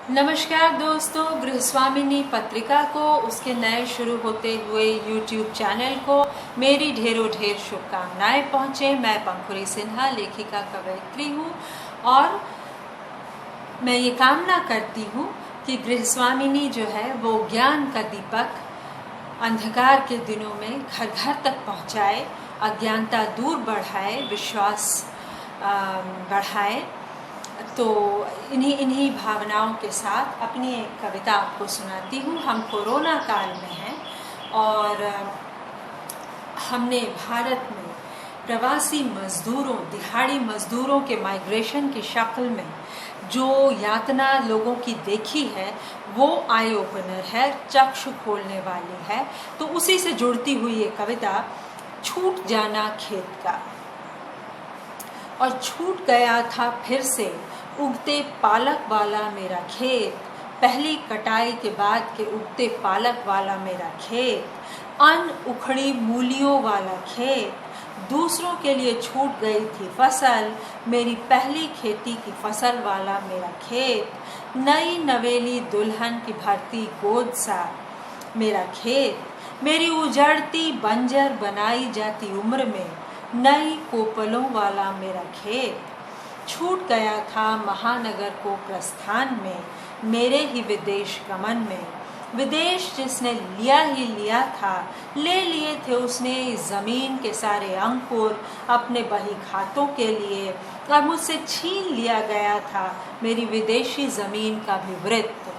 नमस्कार दोस्तों, गृहस्वामिनी पत्रिका को उसके नए शुरू होते हुए YouTube चैनल को मेरी ढेरों ढेर शुभकामनाएं पहुँचे। मैं पंखुरी सिन्हा लेखिका कवयित्री हूँ और मैं ये कामना करती हूँ कि गृहस्वामिनी जो है वो ज्ञान का दीपक अंधकार के दिनों में घर घर तक पहुँचाए, अज्ञानता दूर बढ़ाए, विश्वास बढ़ाए। तो इन्हीं भावनाओं के साथ अपनी एक कविता आपको सुनाती हूँ। हम कोरोना काल में हैं और हमने भारत में प्रवासी मज़दूरों, दिहाड़ी मज़दूरों के माइग्रेशन की शक्ल में जो यातना लोगों की देखी है वो आई ओपनर है, चक्षु खोलने वाली है। तो उसी से जुड़ती हुई ये कविता, छूट जाना खेत का। और छूट गया था फिर से उगते पालक वाला मेरा खेत, पहली कटाई के बाद के उगते पालक वाला मेरा खेत, अन्न उखड़ी मूलियों वाला खेत, दूसरों के लिए छूट गई थी फसल, मेरी पहली खेती की फसल वाला मेरा खेत, नई नवेली दुल्हन की भरती गोद सा मेरा खेत, मेरी उजड़ती बंजर बनाई जाती उम्र में नई कोपलों वाला मेरा खेत, छूट गया था महानगर को प्रस्थान में, मेरे ही विदेश गमन में, विदेश जिसने लिया ही लिया था, ले लिए थे उसने इस ज़मीन के सारे अंकुर अपने बही खातों के लिए, और मुझसे छीन लिया गया था मेरी विदेशी ज़मीन का भी वृत्त।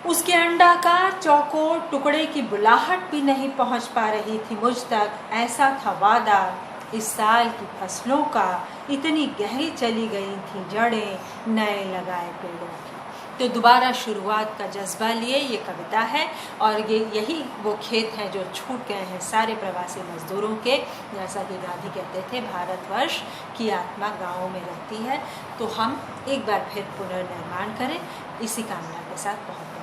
उसके अंडाकार चौकोर टुकड़े की बुलाहट भी नहीं पहुंच पा रही थी मुझ तक, ऐसा था वादा इस साल की फसलों का, इतनी गहरी चली गई थी जड़ें नए लगाए पेड़ों की। तो दोबारा शुरुआत का जज्बा लिए ये कविता है और यही वो खेत हैं जो छूट गए हैं सारे प्रवासी मजदूरों के। जैसा कि गांधी कहते थे, भारतवर्ष की आत्मा गाँवों में रहती है। तो हम एक बार फिर पुनर्निर्माण करें, इसी कामना के साथ बहुत